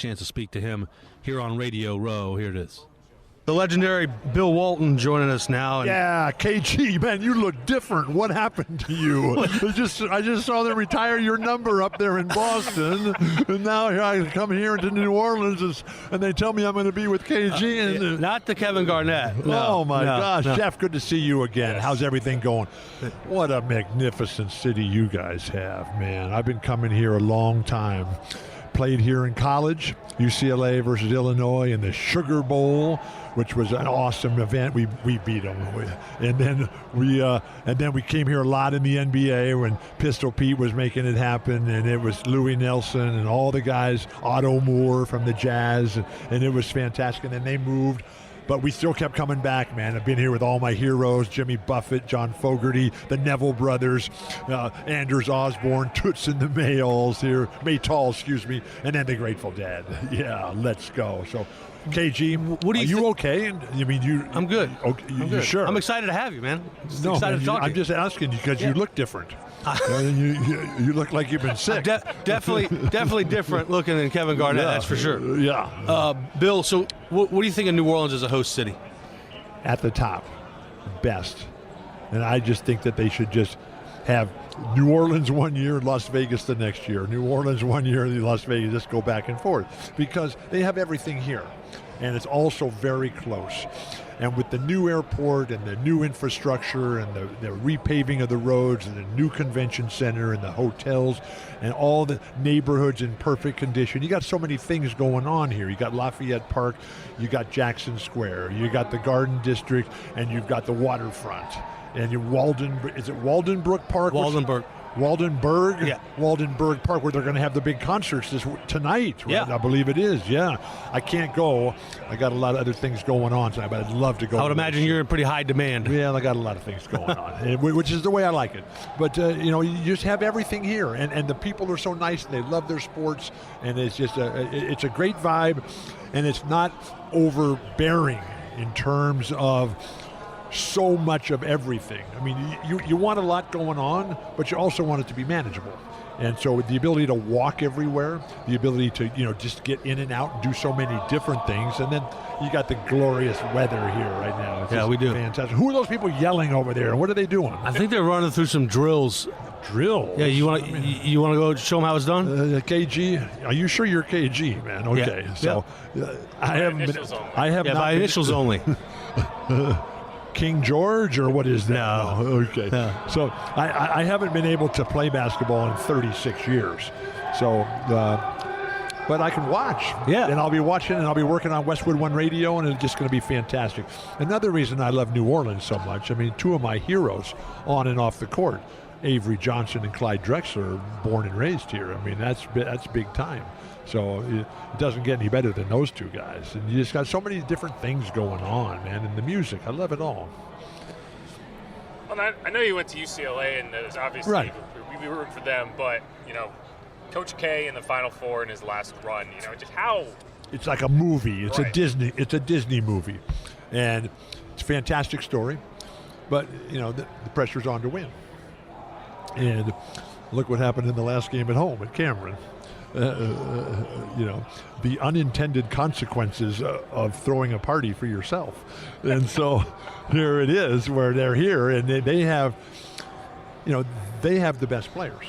chance to speak to him here on Radio Row. Here it is. The legendary Bill Walton joining us now. And yeah, KG, man, you look different. What happened to you? I just saw them retire your number up there in Boston, and now here I come here into New Orleans, and they tell me I'm going to be with KG. And not the Kevin Garnett. No, oh my gosh, no. Jeff, good to see you again. How's everything going? What a magnificent city you guys have, man. I've been coming here a long time. Played here in college, UCLA versus Illinois in the Sugar Bowl, which was an awesome event. We beat them, and then we came here a lot in the NBA when Pistol Pete was making it happen, and it was Louis Nelson and all the guys, Otto Moore from the Jazz, and it was fantastic. And then they moved. But we still kept coming back, man. I've been here with all my heroes, Jimmy Buffett, John Fogerty, the Neville brothers, Anders Osborne, Toots and the Maytals, and then the Grateful Dead. Yeah, let's go. So, KG, what are you okay? I'm good. Okay, I'm you good. sure? I'm excited to have you, man. No, excited to talk to you. I'm just asking you because you look different. You look like you've been sick. Definitely different looking than Kevin Garnett, that's for sure. Yeah. Bill, so what do you think of New Orleans as a host city? At the top, best. And I just think that they should just have New Orleans one year, Las Vegas the next year. New Orleans one year, Las Vegas, just go back and forth. Because they have everything here. And it's also very close. And with the new airport and the new infrastructure and the repaving of the roads and the new convention center and the hotels and all the neighborhoods in perfect condition, you got so many things going on here. You got Lafayette Park, you got Jackson Square, you got the Garden District, and you've got the waterfront. And is it Waldenbrook Park? Waldenburg? Yeah. Waldenburg Park, where they're going to have the big concerts tonight, right? Yeah. I believe it is, yeah. I can't go. I got a lot of other things going on tonight, but I'd love to go. I would imagine you're in pretty high demand. Yeah, I got a lot of things going on, which is the way I like it. But, you just have everything here, and the people are so nice, and they love their sports, and it's just it's a great vibe, and it's not overbearing in terms of so much of everything. I mean, you want a lot going on, but you also want it to be manageable. And so the ability to walk everywhere, the ability to, just get in and out and do so many different things. And then you got the glorious weather here right now. It's we do. Fantastic. Who are those people yelling over there? What are they doing? I think they're running through some drills. Drills? Yeah, you want to go show them how it's done? KG, are you sure you're KG, man? Okay. Yeah. So I have not by initials only. King George, or what is that? No. Okay. No. So I haven't been able to play basketball in 36 years. So, but I can watch. Yeah. And I'll be watching, and I'll be working on Westwood One Radio, and it's just going to be fantastic. Another reason I love New Orleans so much, I mean, two of my heroes on and off the court, Avery Johnson and Clyde Drexler, are born and raised here. I mean, that's big time. So it doesn't get any better than those two guys. And you just got so many different things going on, man, and the music. I love it all. Well, I know you went to UCLA, and there's obviously right. we'd be rooting for them, but, Coach K in the Final Four in his last run, just how... It's like a movie. It's right. It's a Disney movie. And it's a fantastic story. But, the pressure's on to win. And look what happened in the last game at home at Cameron. The unintended consequences of throwing a party for yourself. And so here it is where they're here, and they have the best players.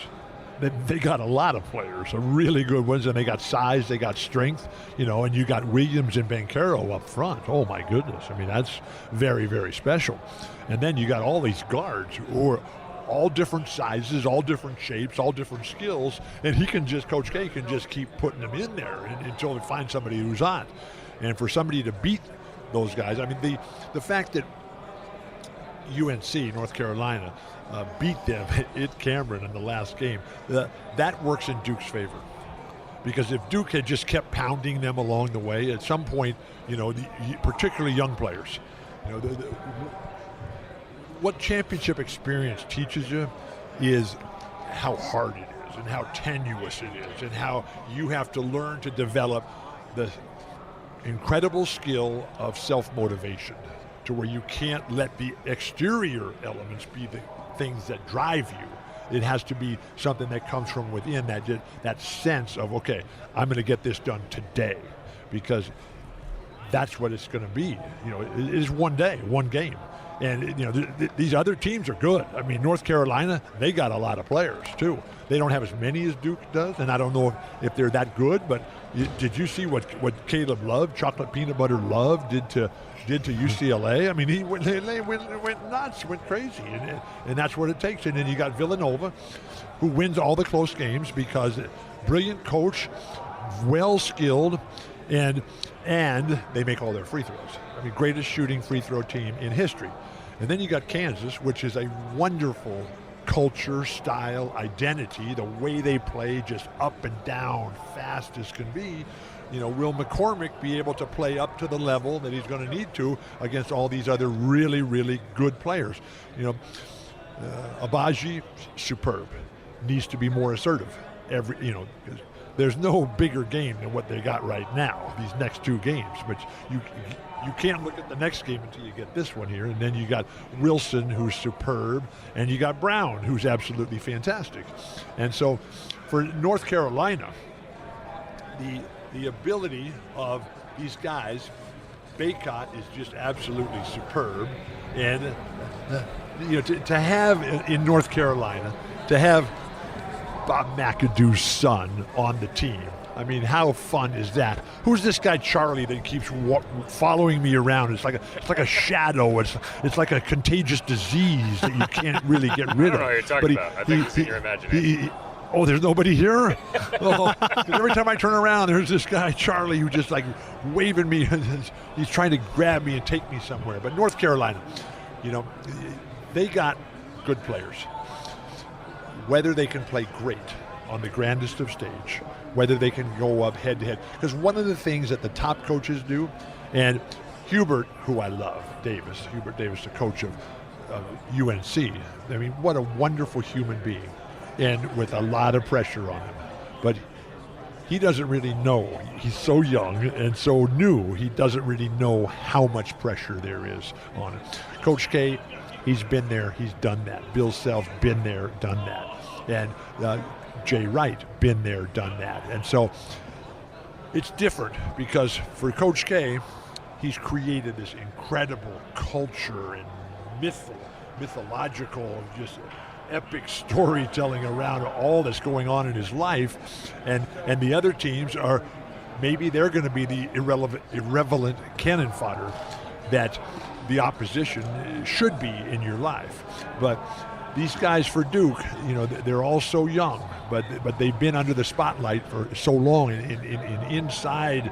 They got a lot of players, some really good ones, and they got size, they got strength, and you got Williams and Banchero up front. Oh my goodness. I mean, that's very, very special. And then you got all these guards who are all different sizes, all different shapes, all different skills, and Coach K can just keep putting them in there until he finds somebody who's hot. And for somebody to beat those guys, I mean, the fact that UNC, North Carolina, beat them at Cameron in the last game, that works in Duke's favor. Because if Duke had just kept pounding them along the way, at some point, particularly young players, what championship experience teaches you is how hard it is and how tenuous it is and how you have to learn to develop the incredible skill of self-motivation to where you can't let the exterior elements be the things that drive you. It has to be something that comes from within, that sense of, okay, I'm going to get this done today, because that's what it's going to be. It is one day, one game. And, these other teams are good. I mean, North Carolina, they got a lot of players, too. They don't have as many as Duke does, and I don't know if they're that good, but did you see what Caleb Love, Chocolate Peanut Butter Love, did to UCLA? I mean, they went nuts, went crazy, and that's what it takes. And then you got Villanova, who wins all the close games because brilliant coach, well-skilled, and they make all their free throws. I mean, greatest shooting free throw team in history. And then you got Kansas, which is a wonderful culture, style, identity, the way they play, just up and down, fast as can be. Will McCormick be able to play up to the level that he's going to need to against all these other really, really good players? Abaji, superb, needs to be more assertive. There's no bigger game than what they got right now, these next two games, but you can't look at the next game until you get this one here. And then you got Wilson, who's superb, and you got Brown, who's absolutely fantastic. And so for North Carolina, the ability of these guys, Baycott is just absolutely superb. And to have in North Carolina, to have Bob McAdoo's son on the team, I mean, how fun is that? Who's this guy Charlie that keeps following me around? It's like a shadow. It's like a contagious disease that you can't really get rid of. I don't know what you're talking about. I think it's in your imagination. There's nobody here? Every time I turn around, there's this guy Charlie who just like waving me. He's trying to grab me and take me somewhere. But North Carolina, they got good players. Whether they can play great on the grandest of stage, whether they can go up head-to-head. Because one of the things that the top coaches do, and Hubert, who I love, Hubert Davis, the coach of UNC, I mean, what a wonderful human being, and with a lot of pressure on him. But he doesn't really know. He's so young and so new, he doesn't really know how much pressure there is on him. Coach K, he's been there, he's done that. Bill Self, been there, done that. And Jay Wright, been there, done that. And so it's different because for Coach K, he's created this incredible culture and mythological, just epic storytelling around all that's going on in his life. And the other teams are, maybe they're going to be the irrelevant cannon fodder that the opposition should be in your life. But these guys for Duke, they're all so young, but they've been under the spotlight for so long, inside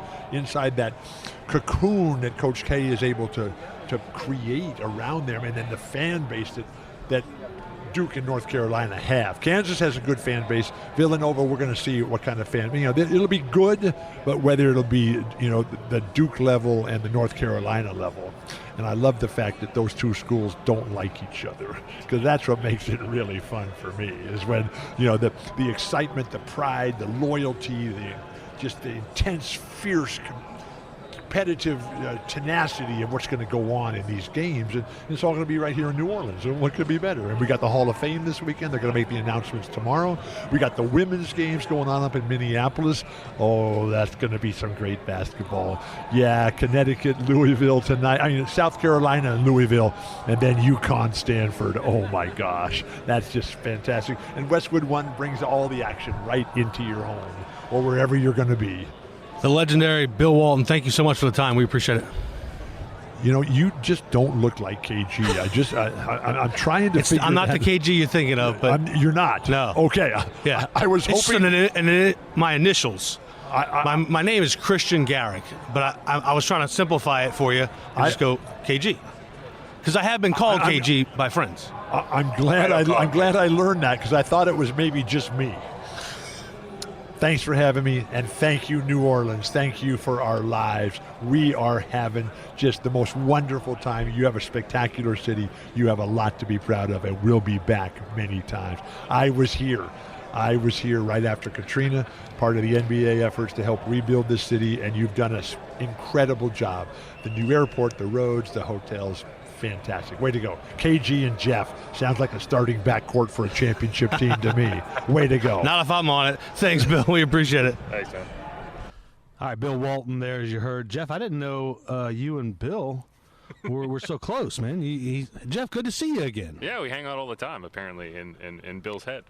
that cocoon that Coach K is able to create around them, and then the fan base that Duke and North Carolina have. Kansas has a good fan base. Villanova, we're going to see what kind of fan. It'll be good, but whether it'll be the Duke level and the North Carolina level. And I love the fact that those two schools don't like each other, because that's what makes it really fun for me, is when the excitement, the pride, the loyalty, just the intense, fierce, competitive tenacity of what's going to go on in these games, and it's all going to be right here in New Orleans. And what could be better? And we got the Hall of Fame this weekend. They're going to make the announcements tomorrow. We got the women's games going on up in Minneapolis. Oh, that's going to be some great basketball. Yeah, Connecticut, Louisville tonight. I mean, South Carolina and Louisville, and then UConn, Stanford. Oh my gosh, that's just fantastic. And Westwood One brings all the action right into your home or wherever you're going to be. The legendary Bill Walton, thank you so much for the time. We appreciate it. You just don't look like KG. I'm trying to figure. I'm not the KG you're thinking of, but you're not. No. Okay. Yeah. I was hoping. My initials. My name is Christian Garrick, but I was trying to simplify it for you. I just go KG, because I have been called KG by friends. I'm glad I learned that, because I thought it was maybe just me. Thanks for having me, and thank you, New Orleans. Thank you for our lives. We are having just the most wonderful time. You have a spectacular city. You have a lot to be proud of, and we'll be back many times. I was here right after Katrina, part of the NBA efforts to help rebuild this city, and you've done an incredible job. The new airport, the roads, the hotels, fantastic. Way to go. KG and Jeff sounds like a starting backcourt for a championship team to me. Way to go. Not if I'm on it. Thanks, Bill. We appreciate it. Thanks, man. All right, Bill Walton there, as you heard. Jeff, I didn't know you and Bill were so close, man. Jeff, good to see you again. Yeah, we hang out all the time, apparently, in Bill's head.